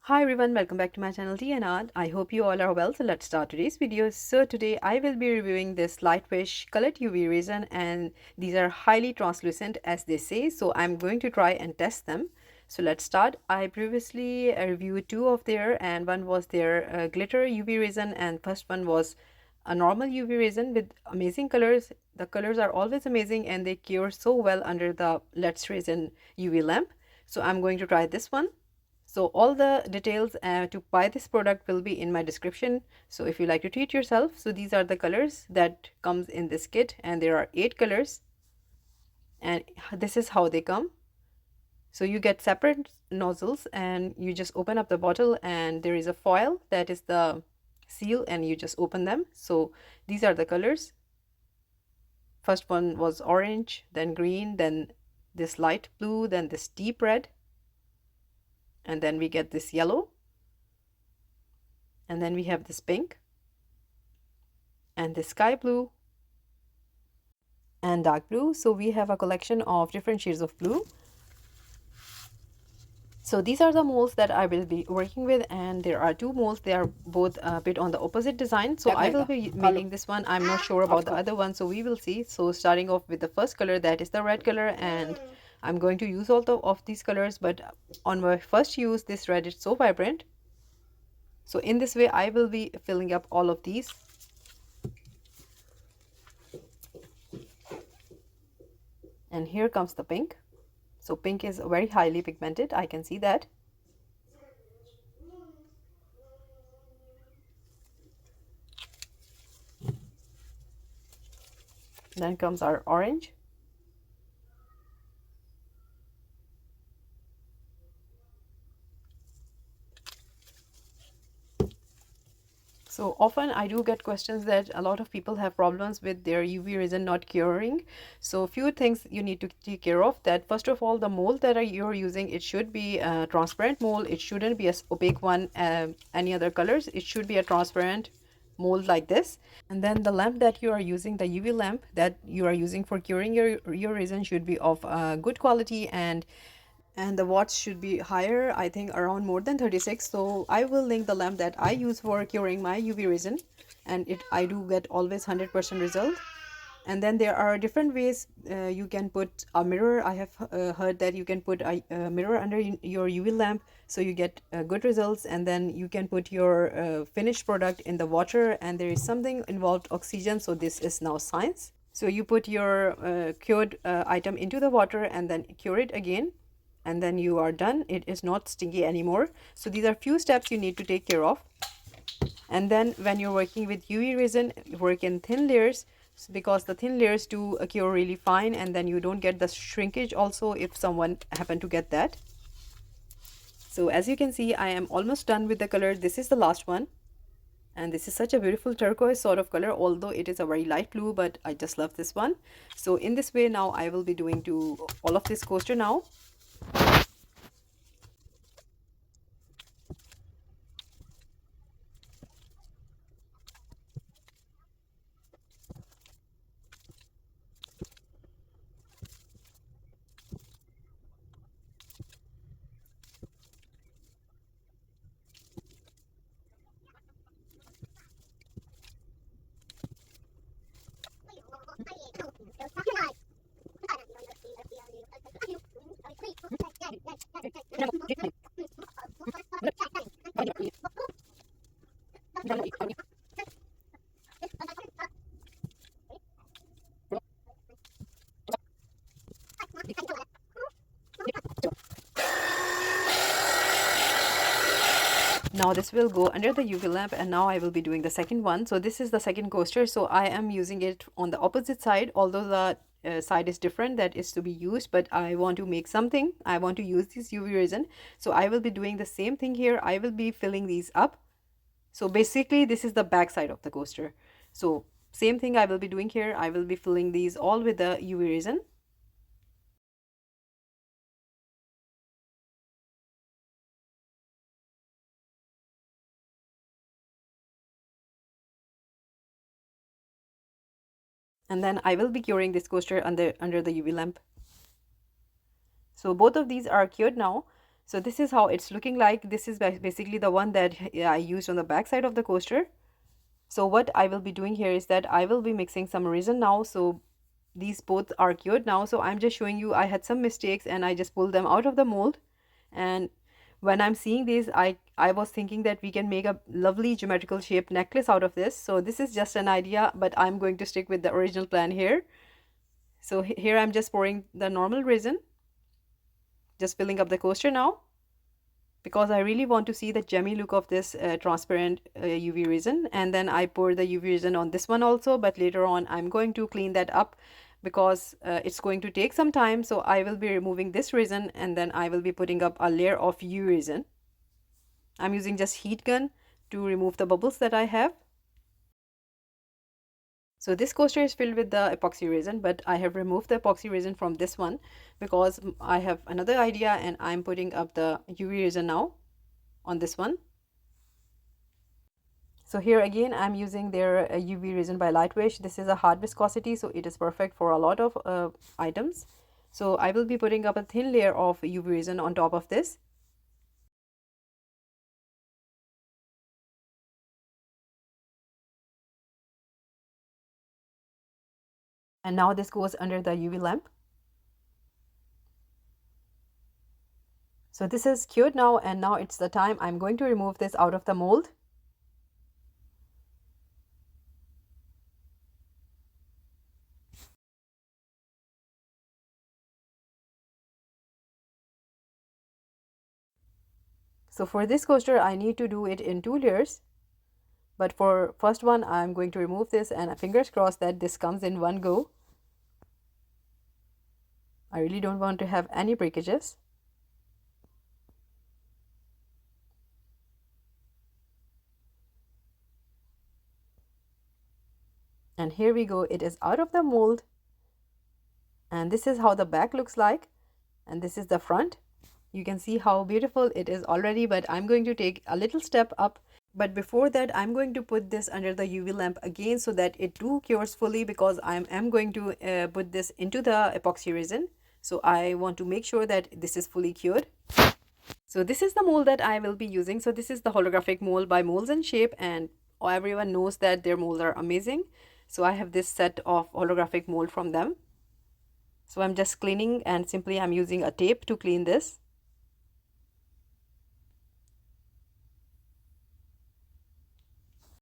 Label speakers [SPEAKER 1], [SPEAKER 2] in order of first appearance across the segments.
[SPEAKER 1] Hi everyone, welcome back to my channel Tea&Art. I hope you all are well. So let's start today's video. So today I will be reviewing this Lightwish colored UV resin, and these are highly translucent as they say. So I'm going to try and test them. So let's start. I previously reviewed two of their, and one was their glitter UV resin, and first one was a normal UV resin with amazing colors. The colors are always amazing and they cure so well under the Let's Resin UV lamp. So I'm going to try this one. So all the details to buy this product will be in my description. So if you like to treat yourself, so these are the colors that comes in this kit, and there are 8 colors, and this is how they come. So you get separate nozzles and you just open up the bottle, and there is a foil that is the seal, and you just open them. So these are the colors. First one was orange, then green, then this light blue, then this deep red, and then we get this yellow, and then we have this pink, and this sky blue, and dark blue. So we have a collection of different shades of blue. So these are the molds that I will be working with, and there are 2 molds. They are both a bit on the opposite design. So I will be making this one. I'm not sure about the other one, so we will see. So starting off with the first color, that is the red color, and I'm going to use all of these colors, but on my first use, this red is so vibrant. So in this way I will be filling up all of these. And here comes the pink. So pink is very highly pigmented, I can see that. Then comes our orange. So often I do get questions that a lot of people have problems with their UV resin not curing. So a few things you need to take care of. That first of all, the mold that you're using, it should be a transparent mold. It shouldn't be an opaque one, any other colors. It should be a transparent mold like this. And then the lamp that you are using, the UV lamp that you are using for curing your resin, should be of good quality, and the watts should be higher, I think around more than 36. So I will link the lamp that I use for curing my UV resin, and I do get always 100% result. And then there are different ways you can put a mirror. I have heard that you can put a mirror under your UV lamp, so you get good results. And then you can put your finished product in the water, and there is something involved oxygen, so this is now science. So you put your cured item into the water and then cure it again, and then you are done. It is not stinky anymore. So these are few steps you need to take care of. And then when you're working with UV resin, work in thin layers, because the thin layers do cure really fine, and then you don't get the shrinkage also if someone happen to get that. So as you can see, I am almost done with the color. This is the last one, and this is such a beautiful turquoise sort of color, although it is a very light blue, but I just love this one. So in this way now I will be doing to all of this coaster now. Now this will go under the UV lamp, and now I will be doing the second one. So this is the second coaster. So I am using it on the opposite side, although the side is different that is to be used, but I want to make something. I want to use this UV resin. So I will be doing the same thing here. I will be filling these up. So basically this is the back side of the coaster. So same thing I will be doing here. I will be filling these all with the UV resin. And then I will be curing this coaster under the UV lamp. So both of these are cured now. So this is how it's looking like. This is basically the one that I used on the back side of the coaster. So what I will be doing here is that I will be mixing some resin now. So these both are cured now. So I'm just showing you I had some mistakes and I just pulled them out of the mold. And when I'm seeing these, I was thinking that we can make a lovely geometrical shaped necklace out of this. So this is just an idea, but I'm going to stick with the original plan here. So here I'm just pouring the normal resin, just filling up the coaster now, because I really want to see the gemmy look of this transparent UV resin. And then I pour the UV resin on this one also, but later on I'm going to clean that up because it's going to take some time. So I will be removing this resin and then I will be putting up a layer of UV resin. I'm using just heat gun to remove the bubbles that I have. So this coaster is filled with the epoxy resin, but I have removed the epoxy resin from this one because I have another idea and I'm putting up the UV resin now on this one. So here again I'm using their UV Resin by Lightwish. This is a hard viscosity, so it is perfect for a lot of items. So I will be putting up a thin layer of UV resin on top of this. And now this goes under the UV lamp. So this is cured now, and now it's the time I'm going to remove this out of the mold. So for this coaster, I need to do it in 2 layers. But for first one, I'm going to remove this, and fingers crossed that this comes in one go. I really don't want to have any breakages. And here we go, it is out of the mold. And this is how the back looks like, and this is the front. You can see how beautiful it is already, but I'm going to take a little step up. But before that, I'm going to put this under the UV lamp again so that it too cures fully, because I am going to put this into the epoxy resin. So I want to make sure that this is fully cured. So this is the mold that I will be using. So this is the holographic mold by Molds and Shape, and everyone knows that their molds are amazing. So I have this set of holographic mold from them. So I'm just cleaning, and simply I'm using a tape to clean this.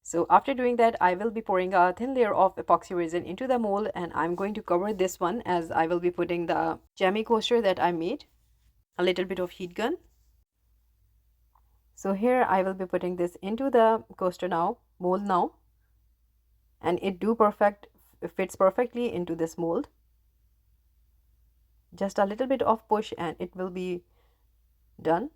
[SPEAKER 1] So after doing that, I will be pouring a thin layer of epoxy resin into the mold, and I'm going to cover this one as I will be putting the jammy coaster that I made. A little bit of heat gun. So here I will be putting this into the coaster now, mold now, and it fits perfectly into this mold. Just a little bit of push and it will be done.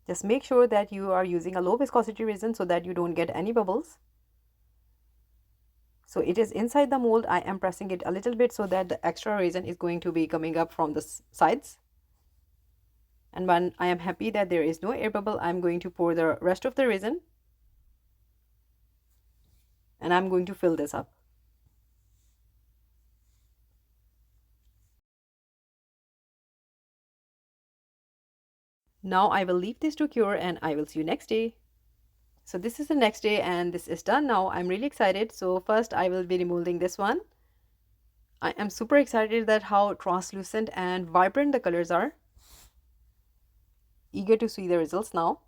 [SPEAKER 1] Just make sure that you are using a low viscosity resin so that you don't get any bubbles. So it is inside the mold. I am pressing it a little bit so that the extra resin is going to be coming up from the sides. And when I am happy that there is no air bubble, I'm going to pour the rest of the resin. And I'm going to fill this up. Now I will leave this to cure and I will see you next day. So this is the next day and this is done now. I'm really excited. So first I will be removing this one. I am super excited that how translucent and vibrant the colors are. Eager to see the results now.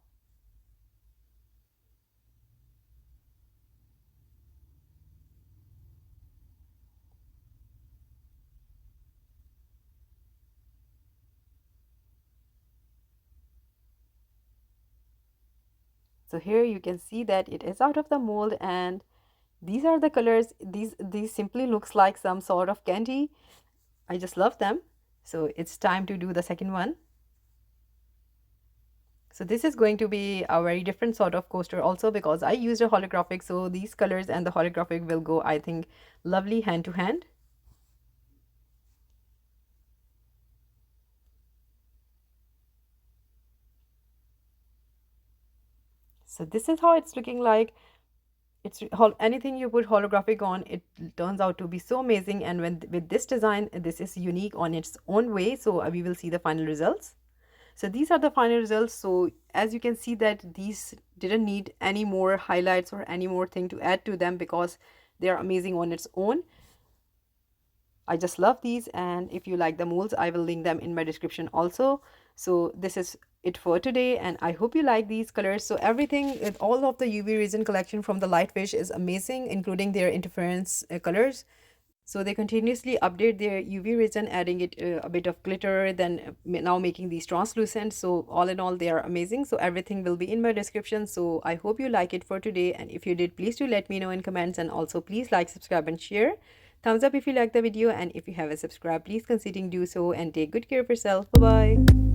[SPEAKER 1] So here you can see that it is out of the mold, and these are the colors. These simply looks like some sort of candy. I just love them. So it's time to do the second one. So this is going to be a very different sort of coaster also, because I used a holographic. So these colors and the holographic will go, I think, lovely hand to hand. So this is how it's looking like. it's anything you put holographic on, it turns out to be so amazing. And when with this design, this is unique on its own way. So we will see the final results. So these are the final results. So as you can see that these didn't need any more highlights or any more thing to add to them, because they are amazing on its own. I just love these, and if you like the molds, I will link them in my description also. So this is it for today, and I hope you like these colors. So everything with all of the UV resin collection from the Lightwish is amazing, including their interference colors. So they continuously update their UV resin, adding it a bit of glitter, then now making these translucent. So all in all, they are amazing. So everything will be in my description. So I hope you like it for today. And if you did, please do let me know in comments. And also please like, subscribe and share. Thumbs up if you like the video. And if you haven't subscribed, please consider do so, and take good care of yourself. Bye-bye.